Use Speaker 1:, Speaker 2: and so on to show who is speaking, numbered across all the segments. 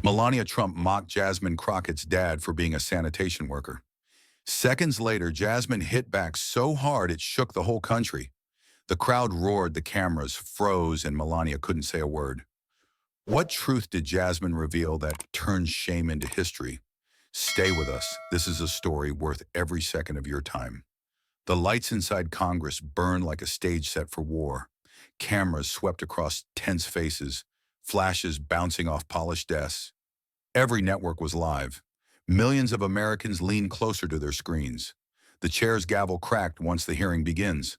Speaker 1: Melania Trump mocked Jasmine Crockett's dad for being a sanitation worker. Seconds later, Jasmine hit back so hard it shook the whole country. The crowd roared, the cameras froze, and Melania couldn't say a word. What truth did Jasmine reveal that turned shame into history? Stay with us. This is a story worth every second of your time. The lights inside Congress burned like a stage set for war. Cameras swept across tense faces, flashes bouncing off polished desks. Every network was live. Millions of Americans leaned closer to their screens. The chair's gavel cracked once the hearing begins.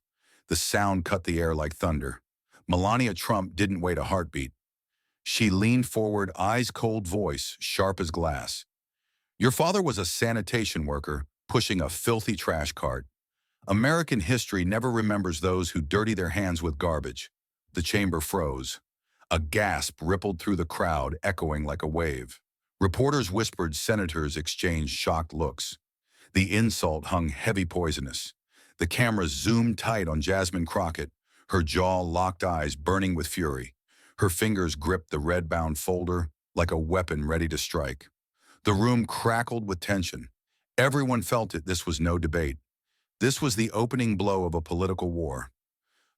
Speaker 1: The sound cut the air like thunder. Melania Trump didn't wait a heartbeat. She leaned forward, eyes cold, voice sharp as glass. Your father was a sanitation worker pushing a filthy trash cart. American history never remembers those who dirty their hands with garbage. The chamber froze. A gasp rippled through the crowd, echoing like a wave. Reporters whispered, senators exchanged shocked looks. The insult hung heavy, poisonous. The cameras zoomed tight on Jasmine Crockett, her jaw locked, eyes burning with fury. Her fingers gripped the red-bound folder like a weapon ready to strike. The room crackled with tension. Everyone felt it. This was no debate. This was the opening blow of a political war.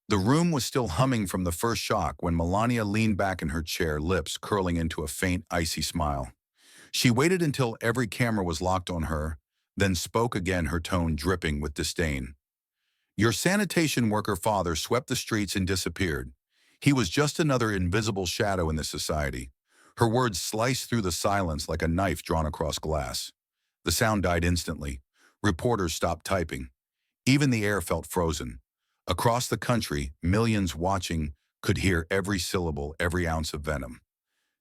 Speaker 1: The room was still humming from the first shock when Melania leaned back in her chair, lips curling into a faint, icy smile. She waited until every camera was locked on her, then spoke again, her tone dripping with disdain. Your sanitation worker father swept the streets and disappeared. He was just another invisible shadow in this society. Her words sliced through the silence like a knife drawn across glass. The sound died instantly. Reporters stopped typing. Even the air felt frozen. Across the country, millions watching could hear every syllable, every ounce of venom.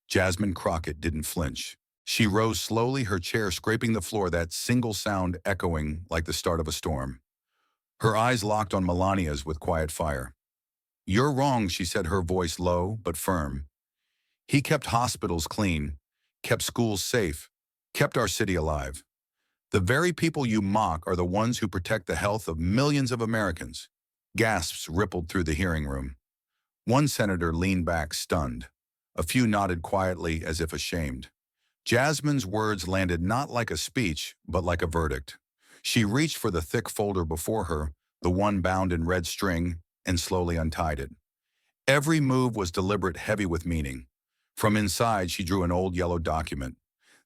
Speaker 1: Jasmine Crockett didn't flinch. She rose slowly, her chair scraping the floor, that single sound echoing like the start of a storm. Her eyes locked on Melania's with quiet fire. You're wrong, she said, her voice low but firm. He kept hospitals clean, kept schools safe, kept our city alive. The very people you mock are the ones who protect the health of millions of Americans. Gasps rippled through the hearing room. One senator leaned back, stunned. A few nodded quietly as if ashamed. Jasmine's words landed not like a speech, but like a verdict. She reached for the thick folder before her, the one bound in red string, and slowly untied it. Every move was deliberate, heavy with meaning. From inside, she drew an old yellow document.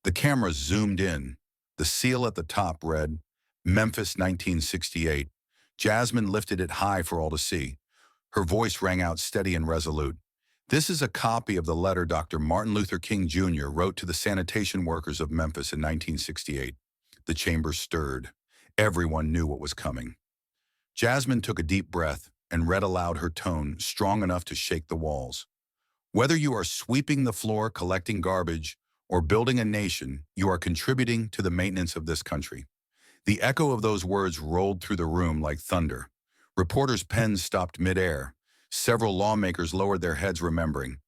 Speaker 1: The cameras zoomed in. The seal at the top read, Memphis 1968. Jasmine lifted it high for all to see. Her voice rang out steady and resolute. This is a copy of the letter Dr. Martin Luther King Jr. wrote to the sanitation workers of Memphis in 1968. The chamber stirred. Everyone knew what was coming. Jasmine took a deep breath and read aloud, her tone strong enough to shake the walls. Whether you are sweeping the floor, collecting garbage, or building a nation, you are contributing to the maintenance of this country. The echo of those words rolled through the room like thunder. Reporters' pens stopped midair. Several lawmakers lowered their heads, remembering.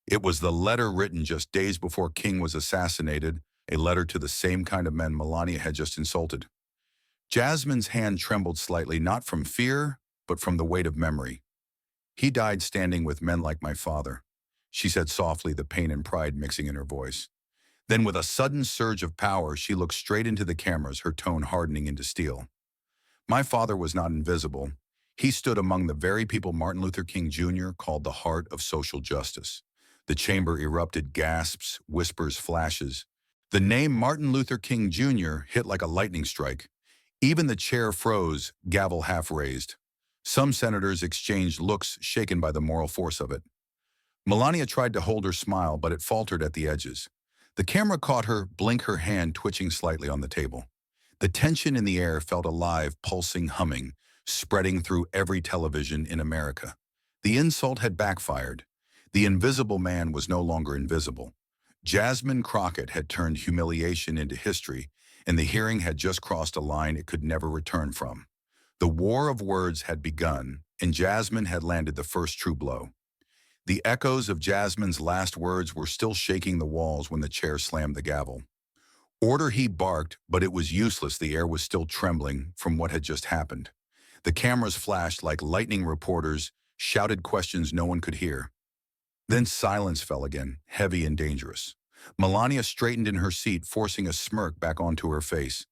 Speaker 1: It was the letter written just days before King was assassinated, a letter to the same kind of men Melania had just insulted. Jasmine's hand trembled slightly, not from fear, but from the weight of memory. He died standing with men like my father, she said softly, the pain and pride mixing in her voice. Then with a sudden surge of power, she looked straight into the cameras, her tone hardening into steel. My father was not invisible. He stood among the very people Martin Luther King Jr. called the heart of social justice. The chamber erupted, gasps, whispers, flashes. The name Martin Luther King Jr. hit like a lightning strike. Even the chair froze, gavel half raised. Some senators exchanged looks, shaken by the moral force of it. Melania tried to hold her smile, but it faltered at the edges. The camera caught her, blink, her hand twitching slightly on the table. The tension in the air felt alive, pulsing, humming, spreading through every television in America. The insult had backfired. The invisible man was no longer invisible. Jasmine Crockett had turned humiliation into history, and the hearing had just crossed a line it could never return from. The war of words had begun, and Jasmine had landed the first true blow. The echoes of Jasmine's last words were still shaking the walls when the chair slammed the gavel. Order, he barked, but it was useless. The air was still trembling from what had just happened. The cameras flashed like lightning. Reporters shouted questions no one could hear. Then silence fell again, heavy and dangerous. Melania straightened in her seat, forcing a smirk back onto her face.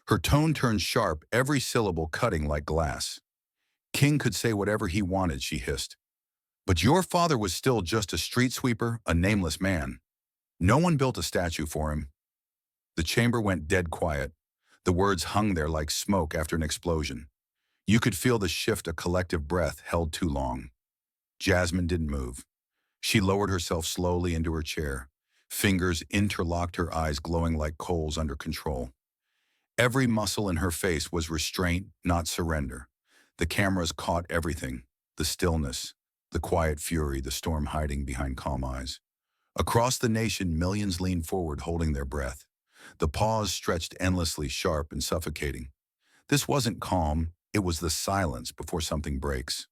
Speaker 1: Her tone turned sharp, every syllable cutting like glass. King could say whatever he wanted, she hissed. But your father was still just a street sweeper, a nameless man. No one built a statue for him. The chamber went dead quiet. The words hung there like smoke after an explosion. You could feel the shift, a collective breath held too long. Jasmine didn't move. She lowered herself slowly into her chair. Fingers interlocked, her eyes glowing like coals under control. Every muscle in her face was restraint, not surrender. The cameras caught everything. The stillness, the quiet fury, the storm hiding behind calm eyes. Across the nation, millions leaned forward, holding their breath. The pause stretched endlessly, sharp and suffocating. This wasn't calm, it was the silence before something breaks.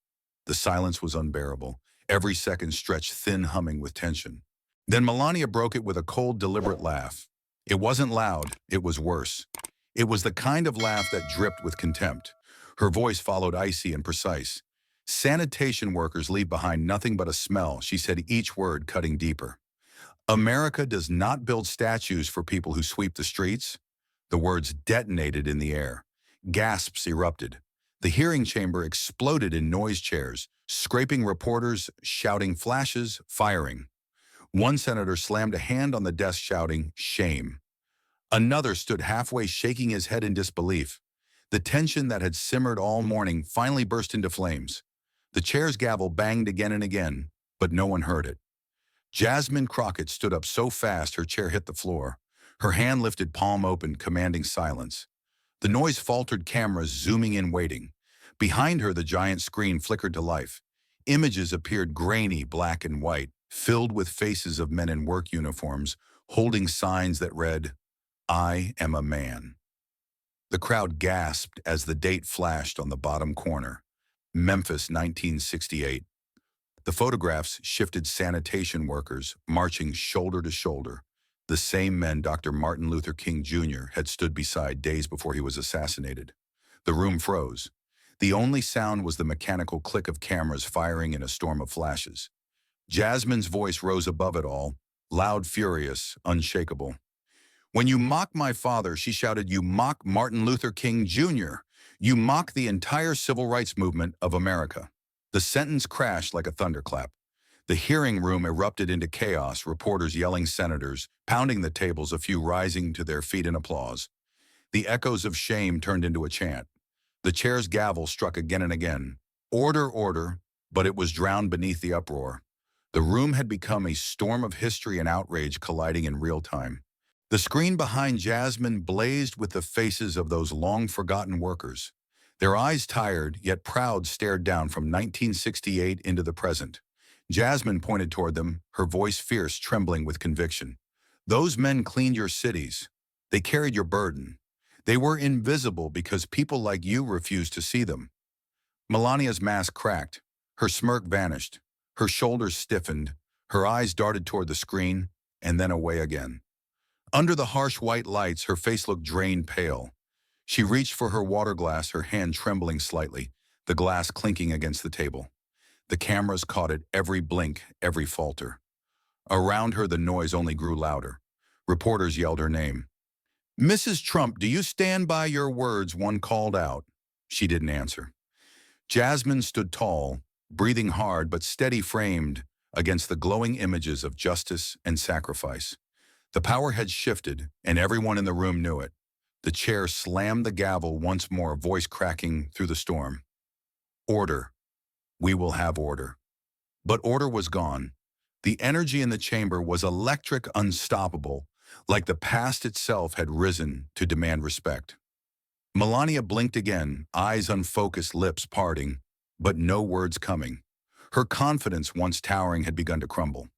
Speaker 1: The silence was unbearable, every second stretched thin, humming with tension. Then Melania broke it with a cold, deliberate laugh. It wasn't loud, it was worse. It was the kind of laugh that dripped with contempt. Her voice followed, icy and precise. Sanitation workers leave behind nothing but a smell, she said, each word cutting deeper. America does not build statues for people who sweep the streets. The words detonated in the air. Gasps erupted. The hearing chamber exploded in noise chairs, scraping reporters, shouting flashes, firing. One senator slammed a hand on the desk, shouting, "Shame." Another stood halfway, shaking his head in disbelief. The tension that had simmered all morning finally burst into flames. The chair's gavel banged again and again, but no one heard it. Jasmine Crockett stood up so fast her chair hit the floor. Her hand lifted, palm open, commanding silence. The noise faltered, cameras zooming in, waiting. Behind her, the giant screen flickered to life. Images appeared, grainy, black and white, filled with faces of men in work uniforms, holding signs that read, "I am a man." The crowd gasped as the date flashed on the bottom corner. Memphis, 1968. The photographs shifted, sanitation workers marching shoulder to shoulder, the same men Dr. Martin Luther King Jr. had stood beside days before he was assassinated. The room froze. The only sound was the mechanical click of cameras firing in a storm of flashes. Jasmine's voice rose above it all, loud, furious, unshakable. "When you mock my father," she shouted, "you mock Martin Luther King Jr. You mock the entire civil rights movement of America." The sentence crashed like a thunderclap. The hearing room erupted into chaos, reporters yelling, senators pounding the tables, a few rising to their feet in applause. The echoes of shame turned into a chant. The chair's gavel struck again and again. Order, order, but it was drowned beneath the uproar. The room had become a storm of history and outrage colliding in real time. The screen behind Jasmine blazed with the faces of those long-forgotten workers. Their eyes, tired yet proud, stared down from 1968 into the present. Jasmine pointed toward them, her voice fierce, trembling with conviction. "Those men cleaned your cities. They carried your burden. They were invisible because people like you refused to see them." Melania's mask cracked. Her smirk vanished. Her shoulders stiffened. Her eyes darted toward the screen, and then away again. Under the harsh white lights, her face looked drained, pale. She reached for her water glass, her hand trembling slightly, the glass clinking against the table. The cameras caught it, every blink, every falter. Around her, the noise only grew louder. Reporters yelled her name. "Mrs. Trump, do you stand by your words?" one called out. She didn't answer. Jasmine stood tall, breathing hard but steady, framed against the glowing images of justice and sacrifice. The power had shifted, and everyone in the room knew it. The chair slammed the gavel once more, voice cracking through the storm. "Order. We will have order." But order was gone. The energy in the chamber was electric, unstoppable, like the past itself had risen to demand respect. Melania blinked again, eyes unfocused, lips parting, but no words coming. Her confidence, once towering, had begun to crumble.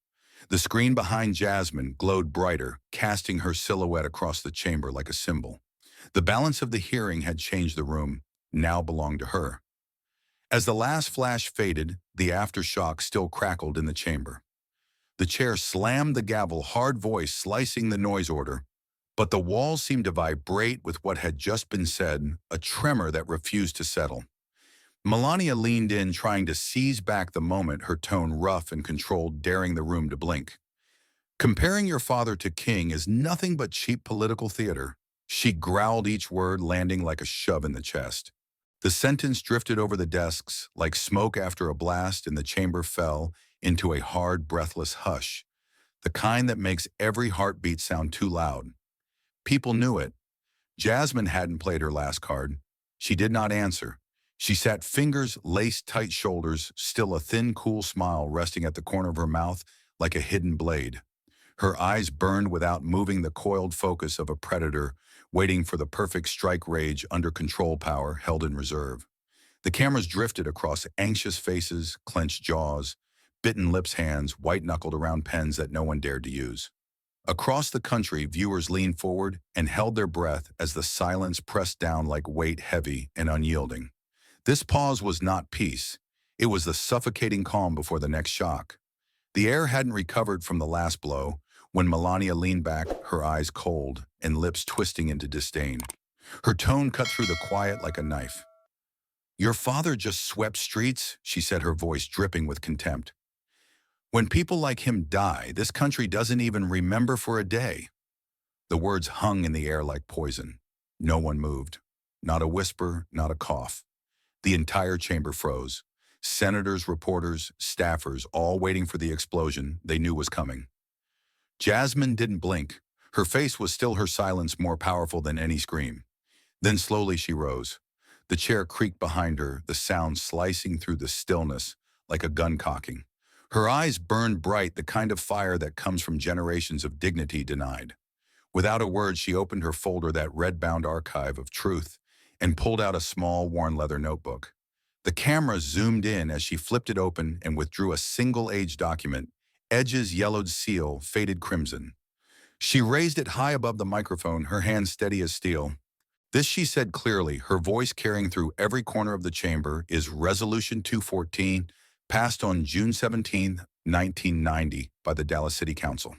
Speaker 1: The screen behind Jasmine glowed brighter, casting her silhouette across the chamber like a symbol. The balance of the hearing had changed. The room now belonged to her. As the last flash faded, the aftershock still crackled in the chamber. The chair slammed the gavel, hard voice slicing the noise order, but the walls seemed to vibrate with what had just been said, a tremor that refused to settle. Melania leaned in, trying to seize back the moment, her tone rough and controlled, daring the room to blink. Comparing your father to king is nothing but cheap political theater. She growled each word, landing like a shove in the chest. The sentence drifted over the desks like smoke after a blast, and the chamber fell into a hard, breathless hush, the kind that makes every heartbeat sound too loud. People knew it. Jasmine hadn't played her last card. She did not answer. She sat, fingers laced tight shoulders, still a thin, cool smile resting at the corner of her mouth like a hidden blade. Her eyes burned without moving, the coiled focus of a predator waiting for the perfect strike, rage under control, power held in reserve. The cameras drifted across anxious faces, clenched jaws, bitten lips, hands white-knuckled around pens that no one dared to use. Across the country, viewers leaned forward and held their breath as the silence pressed down like weight, heavy and unyielding. This pause was not peace. It was the suffocating calm before the next shock. The air hadn't recovered from the last blow when Melania leaned back, her eyes cold and lips twisting into disdain. Her tone cut through the quiet like a knife. "Your father just swept streets," she said, her voice dripping with contempt. "When people like him die, this country doesn't even remember for a day." The words hung in the air like poison. No one moved. Not a whisper, not a cough. The entire chamber froze. Senators, reporters, staffers, all waiting for the explosion they knew was coming. Jasmine didn't blink. Her face was still, her silence more powerful than any scream. Then slowly she rose. The chair creaked behind her, the sound slicing through the stillness like a gun cocking. Her eyes burned bright, the kind of fire that comes from generations of dignity denied. Without a word, she opened her folder, that red-bound archive of truth, and pulled out a small, worn leather notebook. The camera zoomed in as she flipped it open and withdrew a single-age document, edges yellowed, seal faded crimson. She raised it high above the microphone, her hand steady as steel. "This," she said clearly, her voice carrying through every corner of the chamber, "is Resolution 214, passed on June 17, 1990 by the Dallas City Council.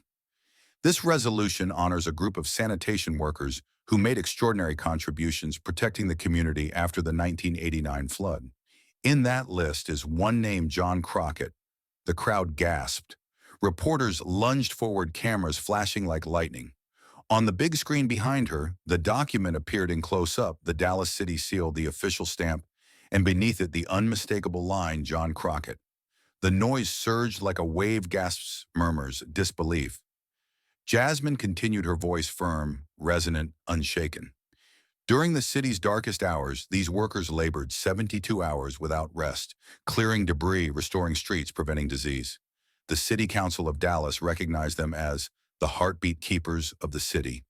Speaker 1: This resolution honors a group of sanitation workers who made extraordinary contributions protecting the community after the 1989 flood. In that list is one named John Crockett." The crowd gasped. Reporters lunged forward, cameras flashing like lightning. On the big screen behind her, the document appeared in close-up, the Dallas City seal, the official stamp, and beneath it the unmistakable line, "John Crockett." The noise surged like a wave, gasps, murmurs, disbelief. Jasmine continued, her voice firm, resonant, unshaken. "During the city's darkest hours, these workers labored 72 hours without rest, clearing debris, restoring streets, preventing disease. The City Council of Dallas recognized them as the heartbeat keepers of the city."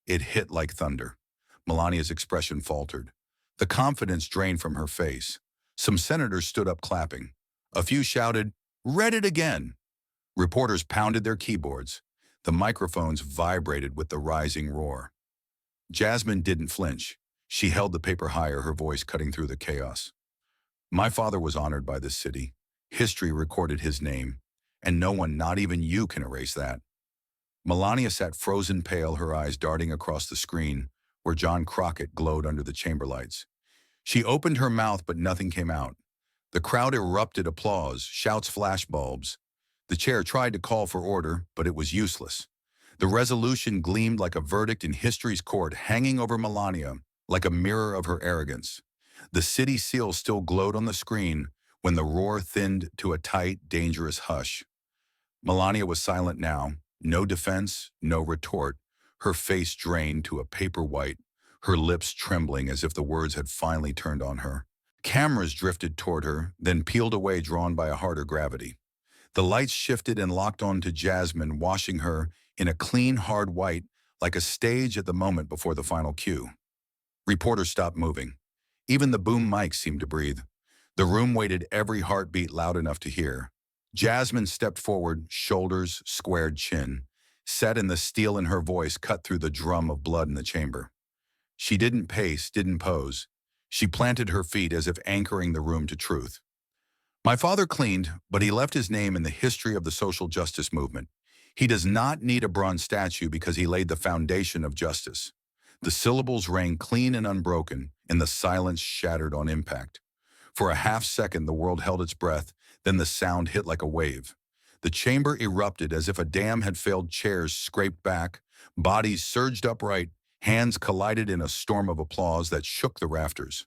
Speaker 1: It hit like thunder. Melania's expression faltered. The confidence drained from her face. Some senators stood up clapping. A few shouted, "Read it again!" Reporters pounded their keyboards. The microphones vibrated with the rising roar. Jasmine didn't flinch. She held the paper higher, her voice cutting through the chaos. "My father was honored by this city. History recorded his name, and no one, not even you, can erase that." Melania sat frozen pale, her eyes darting across the screen where John Crockett glowed under the chamber lights. She opened her mouth, but nothing came out. The crowd erupted, applause, shouts, flashbulbs. The chair tried to call for order, but it was useless. The resolution gleamed like a verdict in history's court, hanging over Melania like a mirror of her arrogance. The city seal still glowed on the screen when the roar thinned to a tight, dangerous hush. Melania was silent now. No defense, no retort. Her face drained to a paper white, her lips trembling as if the words had finally turned on her. Cameras drifted toward her, then peeled away, drawn by a harder gravity. The lights shifted and locked onto Jasmine, washing her in a clean, hard white, like a stage at the moment before the final cue. Reporters stopped moving. Even the boom mics seemed to breathe. The room waited, every heartbeat loud enough to hear. Jasmine stepped forward, shoulders, squared chin, set, in the steel in her voice cut through the drum of blood in the chamber. She didn't pace, didn't pose. She planted her feet as if anchoring the room to truth. "My father cleaned, but he left his name in the history of the social justice movement. He does not need a bronze statue because he laid the foundation of justice." The syllables rang clean and unbroken, and the silence shattered on impact. For a half second, the world held its breath, then the sound hit like a wave. The chamber erupted as if a dam had failed. Chairs scraped back, bodies surged upright, hands collided in a storm of applause that shook the rafters.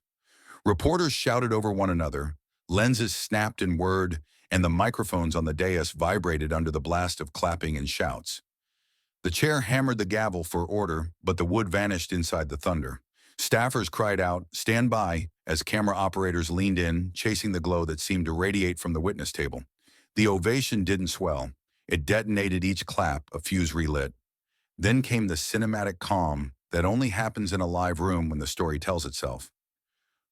Speaker 1: Reporters shouted over one another, lenses snapped in word, and the microphones on the dais vibrated under the blast of clapping and shouts. The chair hammered the gavel for order, but the wood vanished inside the thunder. Staffers cried out, "Stand by," as camera operators leaned in, chasing the glow that seemed to radiate from the witness table. The ovation didn't swell. It detonated each clap, a fuse relit. Then came the cinematic calm that only happens in a live room when the story tells itself.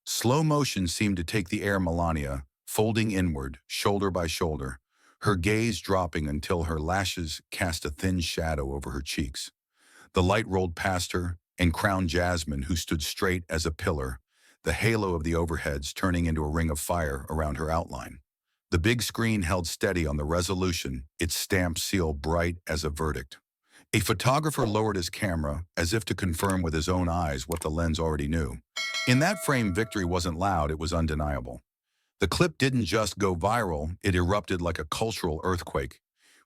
Speaker 1: Slow motion seemed to take the air. Melania, folding inward, shoulder by shoulder, her gaze dropping until her lashes cast a thin shadow over her cheeks. The light rolled past her and crowned Jasmine, who stood straight as a pillar, the halo of the overheads turning into a ring of fire around her outline. The big screen held steady on the resolution, its stamped seal bright as a verdict. A photographer lowered his camera as if to confirm with his own eyes what the lens already knew. In that frame, victory wasn't loud, it was undeniable. The clip didn't just go viral, it erupted like a cultural earthquake.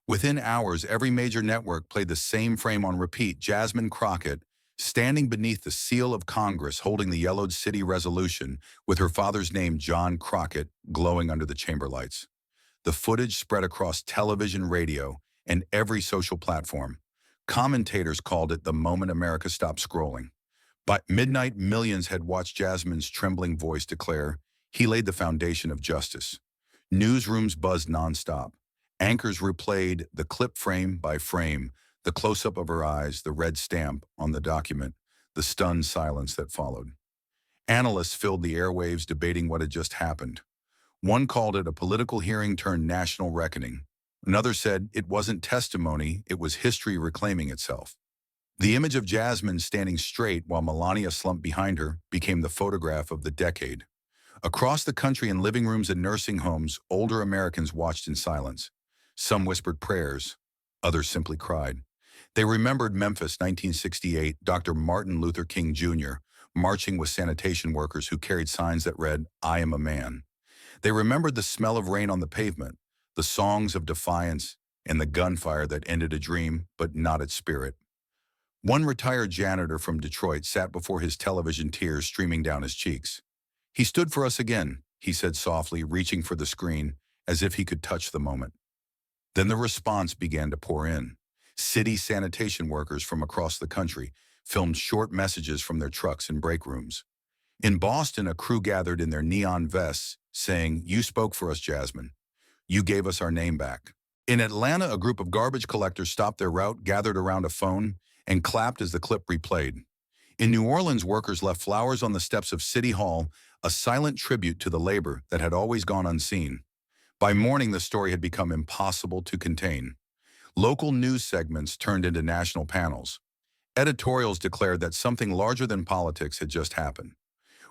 Speaker 1: Within hours, every major network played the same frame on repeat. Jasmine Crockett, standing beneath the seal of Congress holding the yellowed city resolution with her father's name, John Crockett, glowing under the chamber lights. The footage spread across television, radio, and every social platform. Commentators called it the moment America stopped scrolling. By midnight, millions had watched Jasmine's trembling voice declare, "He laid the foundation of justice." Newsrooms buzzed nonstop. Anchors replayed the clip frame by frame, the close-up of her eyes, the red stamp on the document, the stunned silence that followed. Analysts filled the airwaves debating what had just happened. One called it a political hearing turned national reckoning. Another said it wasn't testimony, it was history reclaiming itself. The image of Jasmine standing straight while Melania slumped behind her became the photograph of the decade. Across the country, in living rooms and nursing homes, older Americans watched in silence. Some whispered prayers, others simply cried. They remembered Memphis, 1968, Dr. Martin Luther King Jr., marching with sanitation workers who carried signs that read, "I am a man." They remembered the smell of rain on the pavement, the songs of defiance, and the gunfire that ended a dream, but not its spirit. One retired janitor from Detroit sat before his television, tears streaming down his cheeks. "He stood for us again," he said softly, reaching for the screen, as if he could touch the moment. Then the response began to pour in. City sanitation workers from across the country filmed short messages from their trucks and break rooms. In Boston, a crew gathered in their neon vests, saying, "You spoke for us, Jasmine. You gave us our name back." In Atlanta, a group of garbage collectors stopped their route, gathered around a phone, and clapped as the clip replayed. In New Orleans, workers left flowers on the steps of City Hall, a silent tribute to the labor that had always gone unseen. By morning, the story had become impossible to contain. Local news segments turned into national panels. Editorials declared that something larger than politics had just happened.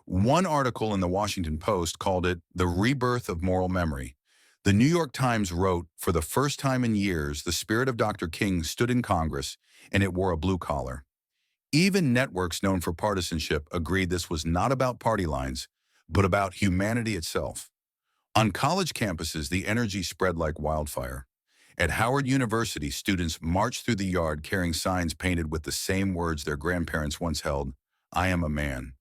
Speaker 1: One article in the Washington Post called it the rebirth of moral memory. The New York Times wrote, "For the first time in years, the spirit of Dr. King stood in Congress, and it wore a blue collar." Even networks known for partisanship agreed this was not about party lines, but about humanity itself. On college campuses, the energy spread like wildfire. At Howard University, students marched through the yard carrying signs painted with the same words their grandparents once held, "I am a man."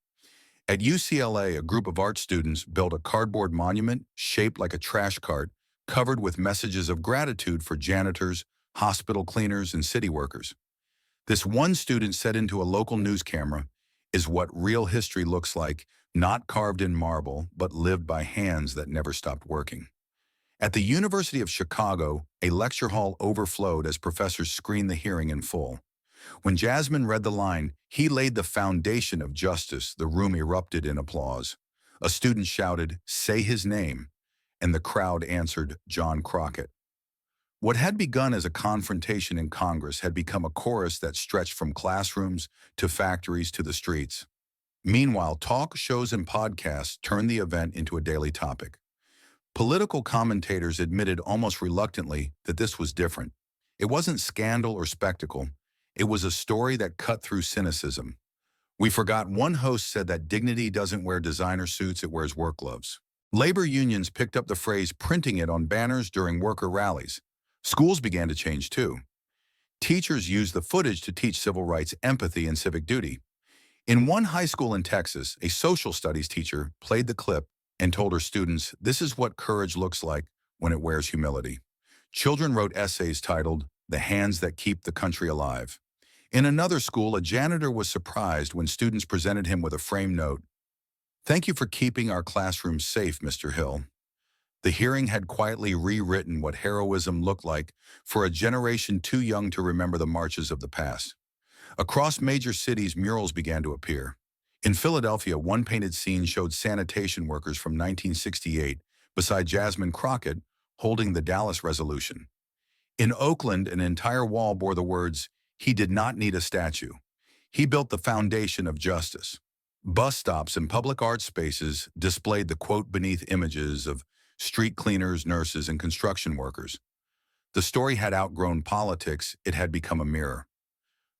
Speaker 1: At UCLA, a group of art students built a cardboard monument shaped like a trash cart, covered with messages of gratitude for janitors, hospital cleaners, and city workers. This one student said into a local news camera, "Is what real history looks like, not carved in marble, but lived by hands that never stopped working." At the University of Chicago, a lecture hall overflowed as professors screened the hearing in full. When Jasmine read the line, "He laid the foundation of justice," the room erupted in applause. A student shouted, "Say his name," and the crowd answered, "John Crockett." What had begun as a confrontation in Congress had become a chorus that stretched from classrooms to factories to the streets. Meanwhile, talk shows and podcasts turned the event into a daily topic. Political commentators admitted almost reluctantly that this was different. It wasn't scandal or spectacle. It was a story that cut through cynicism. "We forgot," one host said, "that dignity doesn't wear designer suits, it wears work gloves." Labor unions picked up the phrase, printing it on banners during worker rallies. Schools began to change too. Teachers used the footage to teach civil rights, empathy, and civic duty. In one high school in Texas, a social studies teacher played the clip and told her students, "This is what courage looks like when it wears humility." Children wrote essays titled, "The Hands That Keep the Country Alive." In another school, a janitor was surprised when students presented him with a framed note, "Thank you for keeping our classrooms safe, Mr. Hill." The hearing had quietly rewritten what heroism looked like for a generation too young to remember the marches of the past. Across major cities, murals began to appear. In Philadelphia, one painted scene showed sanitation workers from 1968 beside Jasmine Crockett holding the Dallas Resolution. In Oakland, an entire wall bore the words, "He did not need a statue. He built the foundation of justice." Bus stops and public art spaces displayed the quote beneath images of street cleaners, nurses, and construction workers. The story had outgrown politics, it had become a mirror.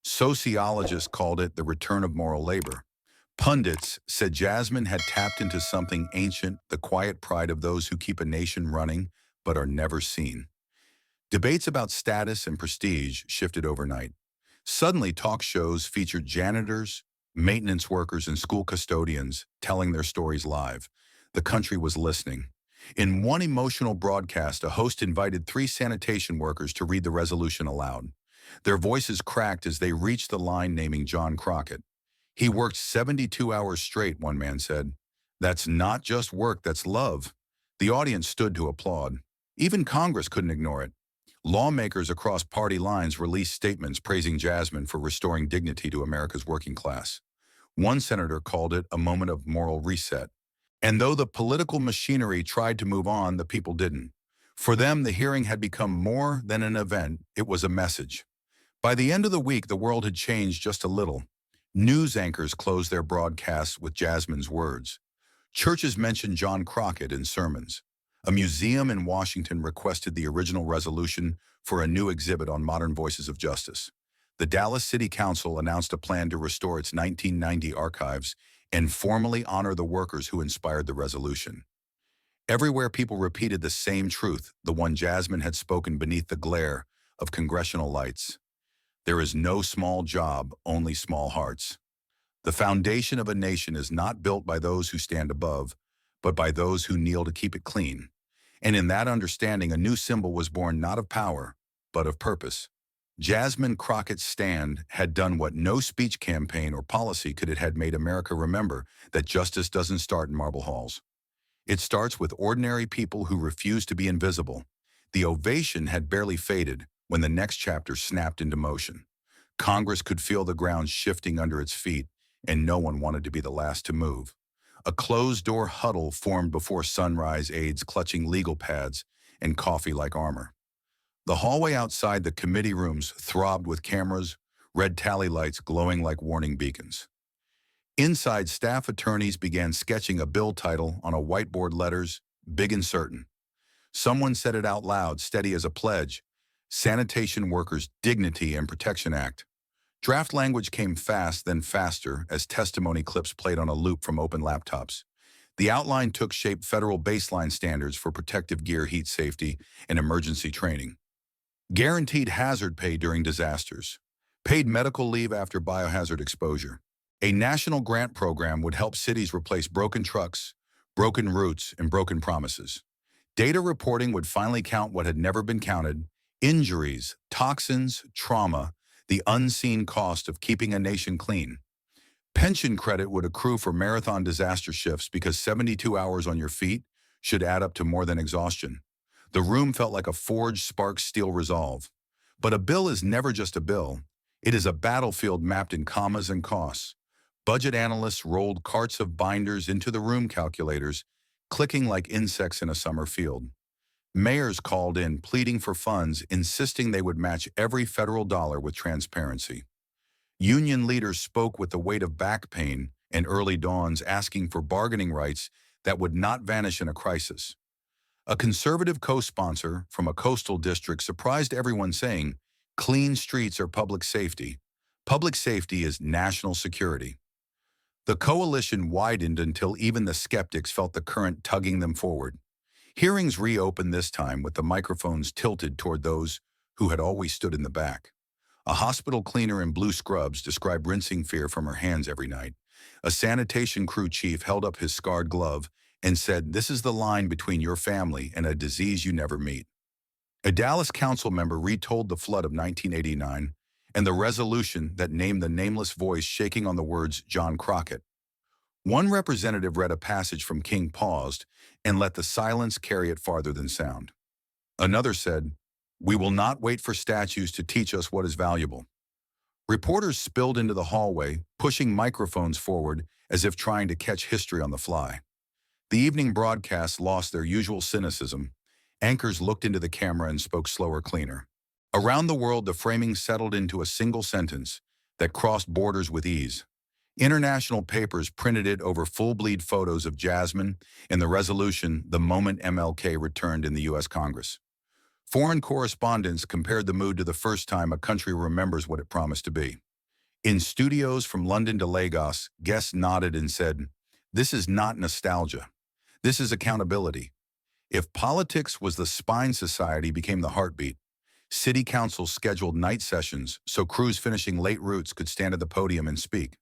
Speaker 1: Sociologists called it the return of moral labor. Pundits said Jasmine had tapped into something ancient, the quiet pride of those who keep a nation running but are never seen. Debates about status and prestige shifted overnight. Suddenly, talk shows featured janitors, maintenance workers, and school custodians telling their stories live. The country was listening. In one emotional broadcast, a host invited three sanitation workers to read the resolution aloud. Their voices cracked as they reached the line naming John Crockett. "He worked 72 hours straight," one man said. "That's not just work, that's love." The audience stood to applaud. Even Congress couldn't ignore it. Lawmakers across party lines released statements praising Jasmine for restoring dignity to America's working class. One senator called it a moment of moral reset. And though the political machinery tried to move on, the people didn't. For them, the hearing had become more than an event, it was a message. By the end of the week, the world had changed just a little. News anchors closed their broadcasts with Jasmine's words. Churches mentioned John Crockett in sermons. A museum in Washington requested the original resolution for a new exhibit on modern voices of justice. The Dallas City Council announced a plan to restore its 1990 archives and formally honor the workers who inspired the resolution. Everywhere, people repeated the same truth, the one Jasmine had spoken beneath the glare of congressional lights. There is no small job, only small hearts. The foundation of a nation is not built by those who stand above, but by those who kneel to keep it clean. And in that understanding, a new symbol was born not of power, but of purpose. Jasmine Crockett's stand had done what no speech campaign or policy could. It had made America remember that justice doesn't start in marble halls. It starts with ordinary people who refuse to be invisible. The ovation had barely faded when the next chapter snapped into motion. Congress could feel the ground shifting under its feet, and no one wanted to be the last to move. A closed-door huddle formed before sunrise, aides clutching legal pads and coffee like armor. The hallway outside the committee rooms throbbed with cameras, red tally lights glowing like warning beacons. Inside, staff attorneys began sketching a bill title on a whiteboard, letters, big and certain. Someone said it out loud, steady as a pledge, "Sanitation Workers' Dignity and Protection Act." Draft language came fast, then faster, as testimony clips played on a loop from open laptops. The outline took shape: federal baseline standards for protective gear, heat safety, and emergency training. Guaranteed hazard pay during disasters. Paid medical leave after biohazard exposure. A national grant program would help cities replace broken trucks, broken routes, and broken promises. Data reporting would finally count what had never been counted: injuries, toxins, trauma, the unseen cost of keeping a nation clean. Pension credit would accrue for marathon disaster shifts because 72 hours on your feet should add up to more than exhaustion. The room felt like a forged spark steel resolve. But a bill is never just a bill. It is a battlefield mapped in commas and costs. Budget analysts rolled carts of binders into the room, calculators clicking like insects in a summer field. Mayors called in, pleading for funds, insisting they would match every federal dollar with transparency. Union leaders spoke with the weight of back pain and early dawns, asking for bargaining rights that would not vanish in a crisis. A conservative co-sponsor from a coastal district surprised everyone, saying, "Clean streets are public safety. Public safety is national security." The coalition widened until even the skeptics felt the current tugging them forward. Hearings reopened this time with the microphones tilted toward those who had always stood in the back. A hospital cleaner in blue scrubs described rinsing fear from her hands every night. A sanitation crew chief held up his scarred glove and said, "This is the line between your family and a disease you never meet." A Dallas council member retold the flood of 1989 and the resolution that named the nameless voice shaking on the words John Crockett. One representative read a passage from King paused and let the silence carry it farther than sound. Another said, "We will not wait for statues to teach us what is valuable." Reporters spilled into the hallway, pushing microphones forward as if trying to catch history on the fly. The evening broadcasts lost their usual cynicism. Anchors looked into the camera and spoke slower, cleaner. Around the world, the framing settled into a single sentence that crossed borders with ease. International papers printed it over full-bleed photos of Jasmine and the resolution the moment MLK returned in the U.S. Congress. Foreign correspondents compared the mood to the first time a country remembers what it promised to be. In studios from London to Lagos, guests nodded and said, "This is not nostalgia. This is accountability." If politics was the spine, society became the heartbeat. City councils scheduled night sessions so crews finishing late routes could stand at the podium and speak.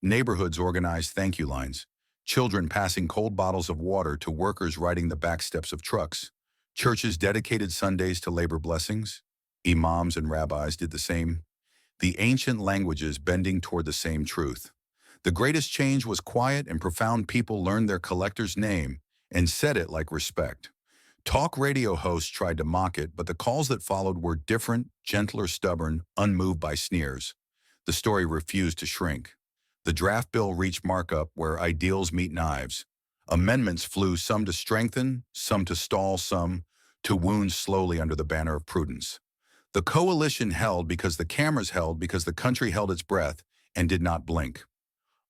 Speaker 1: Neighborhoods organized thank you lines. Children passing cold bottles of water to workers riding the back steps of trucks. Churches dedicated Sundays to labor blessings. Imams and rabbis did the same. The ancient languages bending toward the same truth. The greatest change was quiet and profound. People learned their collector's name and said it like respect. Talk radio hosts tried to mock it, but the calls that followed were different, gentler, stubborn, unmoved by sneers. The story refused to shrink. The draft bill reached markup where ideals meet knives. Amendments flew, some to strengthen, some to stall, some to wound slowly under the banner of prudence. The coalition held because the cameras held, because the country held its breath and did not blink.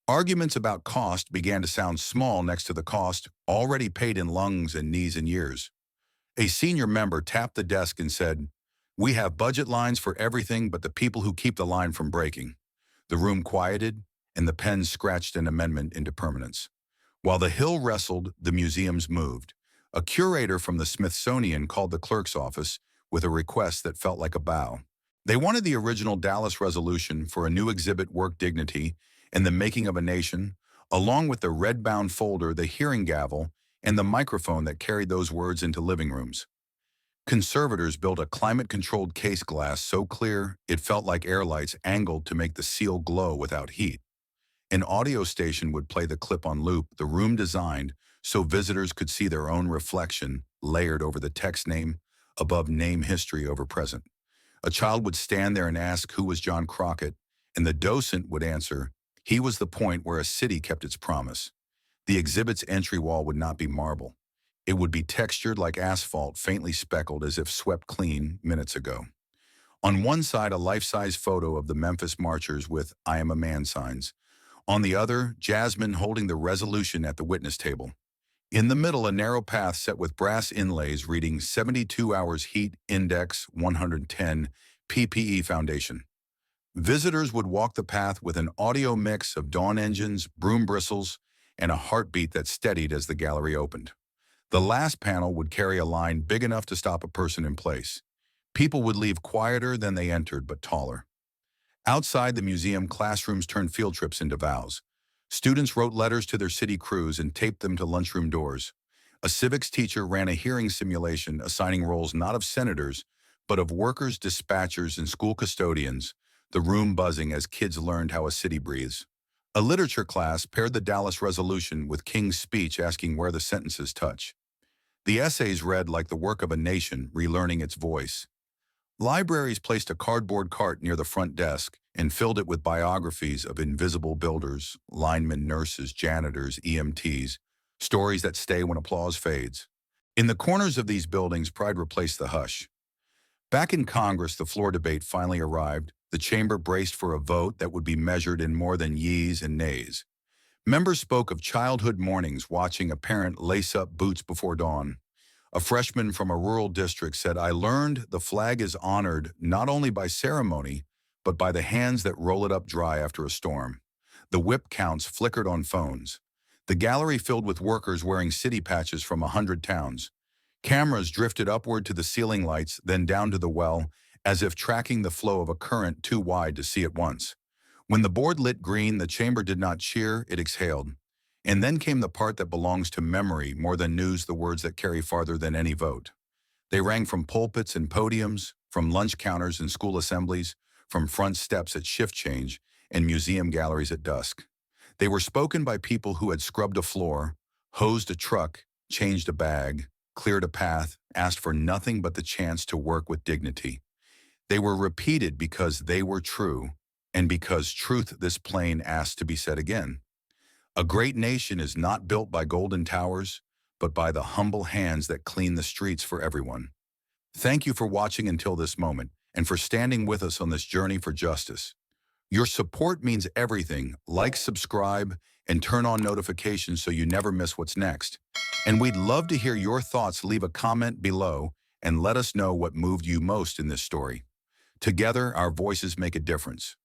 Speaker 1: Arguments about cost began to sound small next to the cost already paid in lungs and knees and years. A senior member tapped the desk and said, "We have budget lines for everything but the people who keep the line from breaking." The room quieted, and the pen scratched an amendment into permanence. While the Hill wrestled, the museums moved. A curator from the Smithsonian called the clerk's office with a request that felt like a bow. They wanted the original Dallas resolution for a new exhibit, Work Dignity and the Making of a Nation, along with the red-bound folder, the hearing gavel, and the microphone that carried those words into living rooms. Conservators built a climate-controlled case glass so clear it felt like air lights angled to make the seal glow without heat. An audio station would play the clip on loop, the room designed so visitors could see their own reflection layered over the text name, above name, history over present. A child would stand there and ask who was John Crockett, and the docent would answer, he was the point where a city kept its promise. The exhibit's entry wall would not be marble. It would be textured like asphalt, faintly speckled as if swept clean minutes ago. On one side, a life-size photo of the Memphis marchers with "I am a man" signs. On the other, Jasmine holding the resolution at the witness table. In the middle, a narrow path set with brass inlays reading 72 hours heat index 110 PPE Foundation. Visitors would walk the path with an audio mix of dawn engines, broom bristles, and a heartbeat that steadied as the gallery opened. The last panel would carry a line big enough to stop a person in place. People would leave quieter than they entered, but taller. Outside the museum, classrooms turned field trips into vows. Students wrote letters to their city crews and taped them to lunchroom doors. A civics teacher ran a hearing simulation assigning roles not of senators, but of workers, dispatchers, and school custodians, the room buzzing as kids learned how a city breathes. A literature class paired the Dallas resolution with King's speech asking where the sentences touch. The essays read like the work of a nation relearning its voice. Libraries placed a cardboard cart near the front desk and filled it with biographies of invisible builders, linemen, nurses, janitors, EMTs, stories that stay when applause fades. In the corners of these buildings, pride replaced the hush. Back in Congress, the floor debate finally arrived. The chamber braced for a vote that would be measured in more than yeas and nays. Members spoke of childhood mornings watching a parent lace up boots before dawn. A freshman from a rural district said, "I learned the flag is honored not only by ceremony, but by the hands that roll it up dry after a storm." The whip counts flickered on phones. The gallery filled with workers wearing city patches from 100 towns. Cameras drifted upward to the ceiling lights, then down to the well, as if tracking the flow of a current too wide to see at once. When the board lit green, the chamber did not cheer, it exhaled. And then came the part that belongs to memory more than news, the words that carry farther than any vote. They rang from pulpits and podiums, from lunch counters and school assemblies, from front steps at shift change, and museum galleries at dusk. They were spoken by people who had scrubbed a floor, hosed a truck, changed a bag, cleared a path, asked for nothing but the chance to work with dignity. They were repeated because they were true, and because truth this plain asked to be said again. A great nation is not built by golden towers, but by the humble hands that clean the streets for everyone. Thank you for watching until this moment, and for standing with us on this journey for justice. Your support means everything. Like, subscribe, and turn on notifications so you never miss what's next. And we'd love to hear your thoughts. Leave a comment below and let us know what moved you most in this story. Together, our voices make a difference.